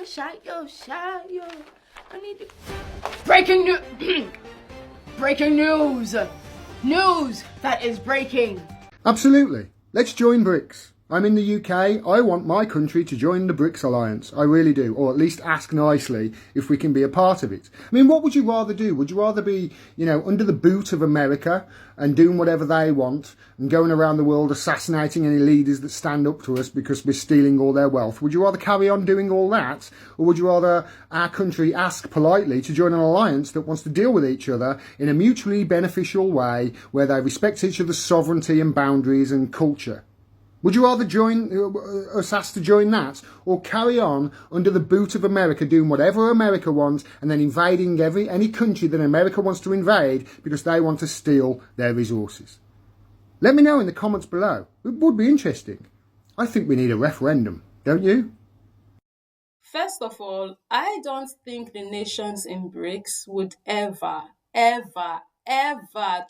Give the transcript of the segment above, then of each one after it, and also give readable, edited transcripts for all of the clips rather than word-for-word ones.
Shayo. I need to... Breaking news! Breaking news! News that is breaking. Absolutely. Let's join BRICS. I'm in the UK. I want my country to join the BRICS alliance. I really do. Or at least ask nicely if we can be a part of it. I mean, what would you rather do? Would you rather be, under the boot of America and doing whatever they want and going around the world assassinating any leaders that stand up to us because we're stealing all their wealth? Would you rather carry on doing all that? Or would you rather our country ask politely to join an alliance that wants to deal with each other in a mutually beneficial way where they respect each other's sovereignty and boundaries and culture? Would you rather join us asked to join that, or carry on under the boot of America doing whatever America wants and then invading any country that America wants to invade because they want to steal their resources? Let me know in the comments below. It would be interesting. I think we need a referendum, don't you? First of all, I don't think the nations in BRICS would ever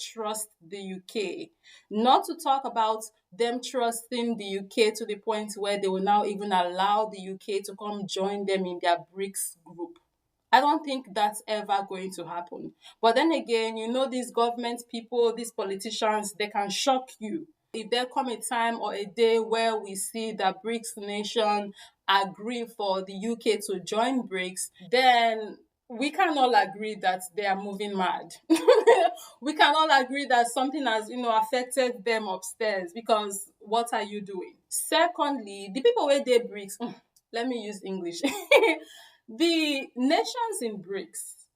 trust the UK. Not to talk about them trusting the UK to the point where they will now even allow the UK to come join them in their BRICS group. I don't think that's ever going to happen. But then again, these government people, these politicians, they can shock you. If there come a time or a day where we see that BRICS nation agree for the UK to join BRICS, then we can all agree that they are moving mad. We can all agree that something has, affected them upstairs, because what are you doing? Secondly, the people where they BRICS, let me use English. The nations in BRICS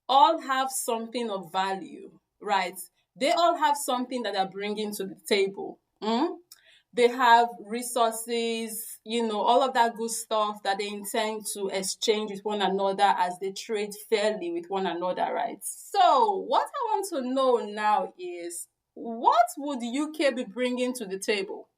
all have something of value, right? They all have something that they're bringing to the table. They have resources, all of that good stuff that they intend to exchange with one another as they trade fairly with one another, right? So what I want to know now is, what would UK be bringing to the table?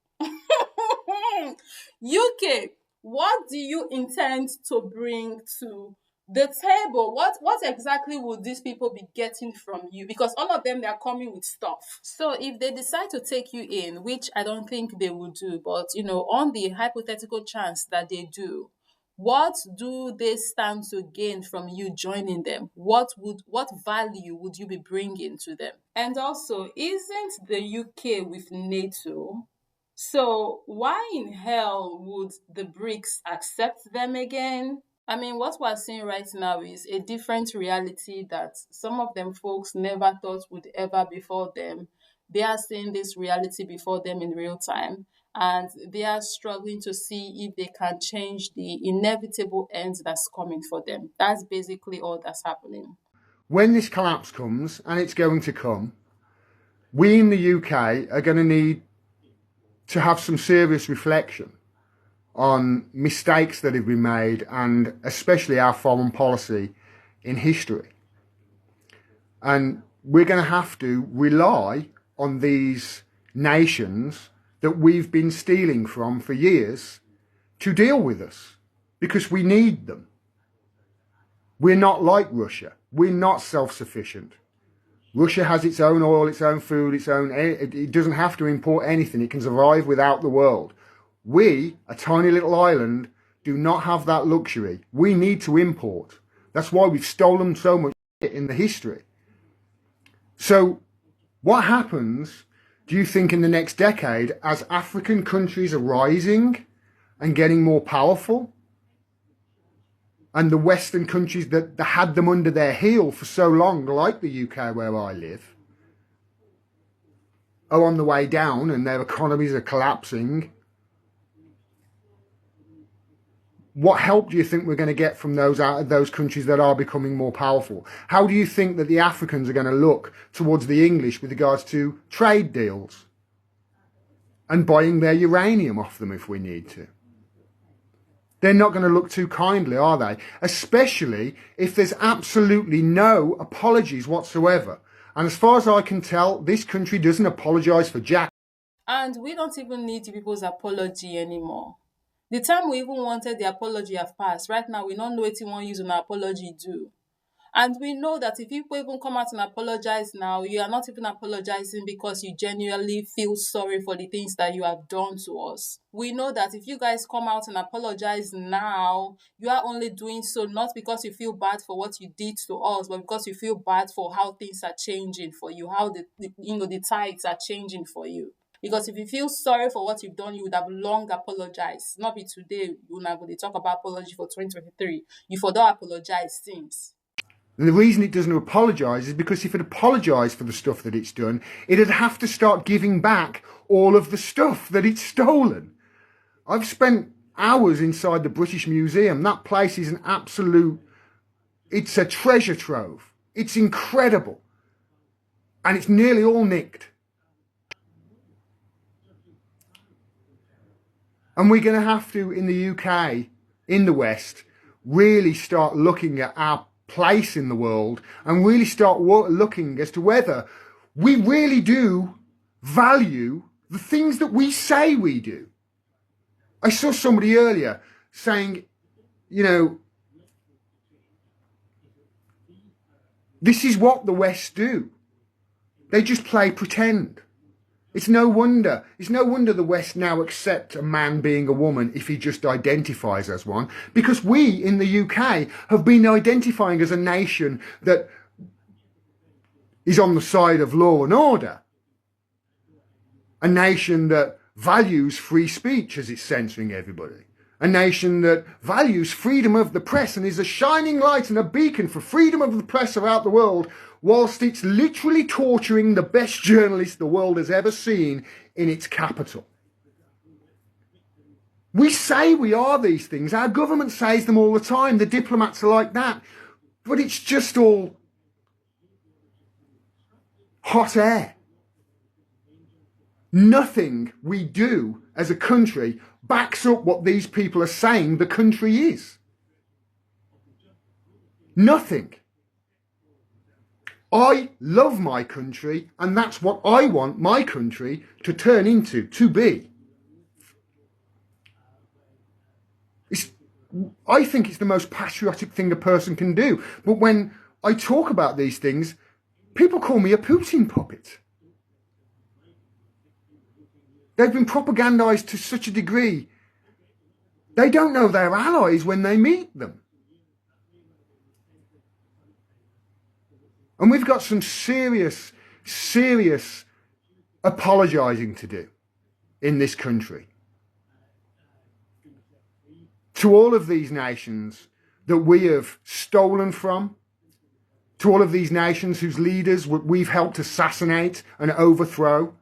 UK, what do you intend to bring to the table? What exactly would these people be getting from you? Because all of them, they are coming with stuff. So if they decide to take you in, which I don't think they will do, but on the hypothetical chance that they do, what do they stand to gain from you joining them? What value would you be bringing to them? And also, isn't the UK with NATO? So why in hell would the BRICS accept them again? I mean, what we're seeing right now is a different reality that some of them folks never thought would ever befall them. They are seeing this reality before them in real time, and they are struggling to see if they can change the inevitable end that's coming for them. That's basically all that's happening. When this collapse comes, and it's going to come, we in the UK are going to need to have some serious reflection on mistakes that have been made, and especially our foreign policy in history. And we're going to have to rely on these nations that we've been stealing from for years to deal with us, because we need them. We're not like Russia. We're not self-sufficient. Russia has its own oil, its own food, it doesn't have to import anything. It can survive without the world. We, a tiny little island, do not have that luxury. We need to import. That's why we've stolen so much in the history. So what happens, do you think, in the next decade as African countries are rising and getting more powerful? And the Western countries that had them under their heel for so long, like the UK where I live, are on the way down and their economies are collapsing. What help do you think we're going to get from those countries that are becoming more powerful? How do you think that the Africans are going to look towards the English with regards to trade deals and buying their uranium off them if we need to? They're not going to look too kindly, are they? Especially if there's absolutely no apologies whatsoever. And as far as I can tell, this country doesn't apologise for jack. And we don't even need people's apology anymore. The time we even wanted the apology have passed. Right now, we don't know what you want to use an apology do. And we know that if people even come out and apologize now, you are not even apologizing because you genuinely feel sorry for the things that you have done to us. We know that if you guys come out and apologize now, you are only doing so not because you feel bad for what you did to us, but because you feel bad for how things are changing for you, how the tides are changing for you. Because if you feel sorry for what you've done, you would have long apologized. Not be today, you're not going to talk about apology for 2023. You for don't apologize since. And the reason it doesn't apologise is because if it apologised for the stuff that it's done, it'd have to start giving back all of the stuff that it's stolen. I've spent hours inside the British Museum. That place is an absolute, it's a treasure trove. It's incredible. And it's nearly all nicked. And we're going to have to, in the UK, in the West, really start looking at our place in the world and really start looking as to whether we really do value the things that we say we do. I saw somebody earlier saying, you know, this is what the West do. They just play pretend. It's no wonder the West now accept a man being a woman if he just identifies as one, because we in the UK have been identifying as a nation that is on the side of law and order, a nation that values free speech as it's censoring everybody, a nation that values freedom of the press and is a shining light and a beacon for freedom of the press throughout the world, whilst it's literally torturing the best journalists the world has ever seen in its capital. We say we are these things. Our government says them all the time. The diplomats are like that. But it's just all hot air. Nothing we do as a country backs up what these people are saying the country is. Nothing. I love my country, and that's what I want my country to turn into, to be. I think it's the most patriotic thing a person can do. But when I talk about these things, people call me a Putin puppet. They've been propagandized to such a degree, they don't know their allies when they meet them. And we've got some serious apologising to do in this country. To all of these nations that we have stolen from, to all of these nations whose leaders we've helped assassinate and overthrow,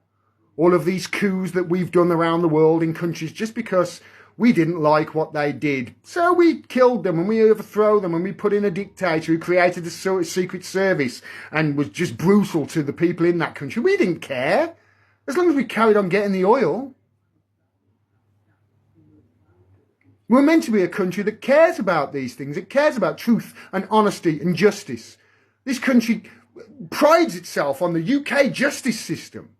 all of these coups that we've done around the world in countries just because we didn't like what they did. So we killed them and we overthrew them and we put in a dictator who created a secret service and was just brutal to the people in that country. We didn't care, as long as we carried on getting the oil. We're meant to be a country that cares about these things. It cares about truth and honesty and justice. This country prides itself on the UK justice system.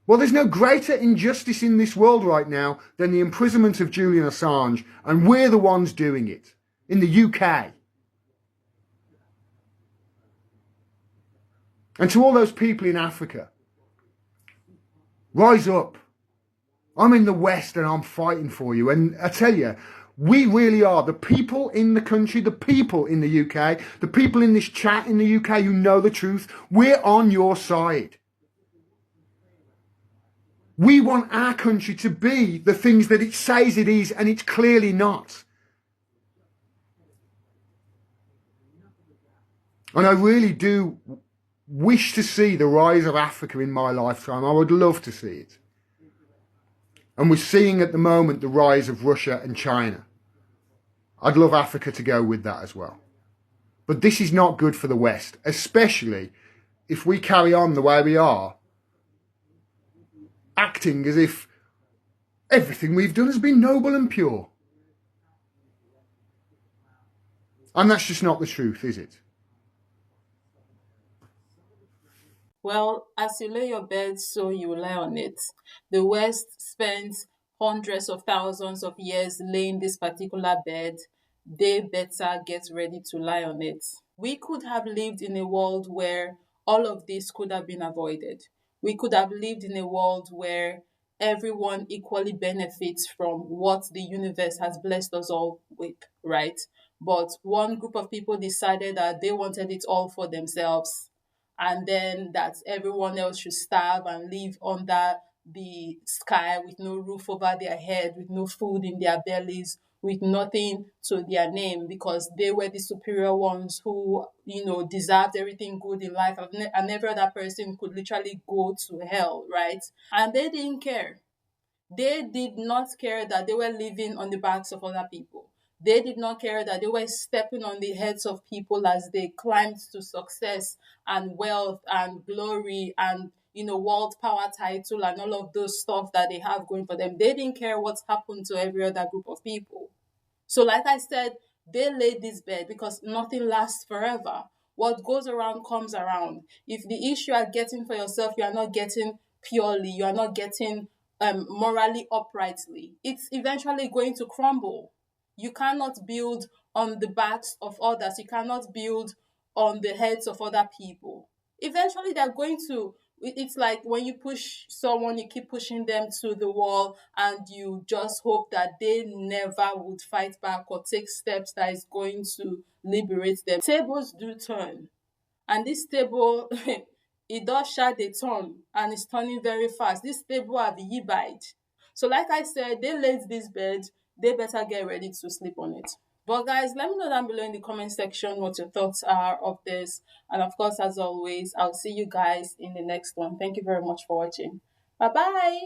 Well, there's no greater injustice in this world right now than the imprisonment of Julian Assange, and we're the ones doing it in the UK. And to all those people in Africa, rise up. I'm in the West and I'm fighting for you. And I tell you, we really are the people in the country, the people in the UK, the people in this chat in the UK who know the truth. We're on your side. We want our country to be the things that it says it is, and it's clearly not. And I really do wish to see the rise of Africa in my lifetime. I would love to see it. And we're seeing at the moment the rise of Russia and China. I'd love Africa to go with that as well. But this is not good for the West, especially if we carry on the way we are, acting as if everything we've done has been noble and pure. And that's just not the truth, is it? Well, as you lay your bed, so you lie on it. The West spent hundreds of thousands of years laying this particular bed. they better get ready to lie on it. We could have lived in a world where all of this could have been avoided. We could have lived in a world where everyone equally benefits from what the universe has blessed us all with, right? But one group of people decided that they wanted it all for themselves, and then that everyone else should starve and live under the sky with no roof over their head, with no food in their bellies, with nothing to their name, because they were the superior ones who, deserved everything good in life, and every other person could literally go to hell, right? And they didn't care. They did not care that they were living on the backs of other people. They did not care that they were stepping on the heads of people as they climbed to success and wealth and glory and, world power title and all of those stuff that they have going for them. They didn't care what's happened to every other group of people. So, like I said, they laid this bed because nothing lasts forever. What goes around comes around. If the issue you are getting for yourself, you are not getting purely, you are not getting morally uprightly, it's eventually going to crumble. You cannot build on the backs of others, you cannot build on the heads of other people. Eventually, they're going to. It's like when you push someone, you keep pushing them to the wall, and you just hope that they never would fight back or take steps that is going to liberate them. Tables do turn, and this table it does sha dey turn, and it's turning very fast. This table have bite. So like I said, they laid this bed, they better get ready to sleep on it. But guys, let me know down below in the comment section what your thoughts are of this. And of course, as always, I'll see you guys in the next one. Thank you very much for watching. Bye bye.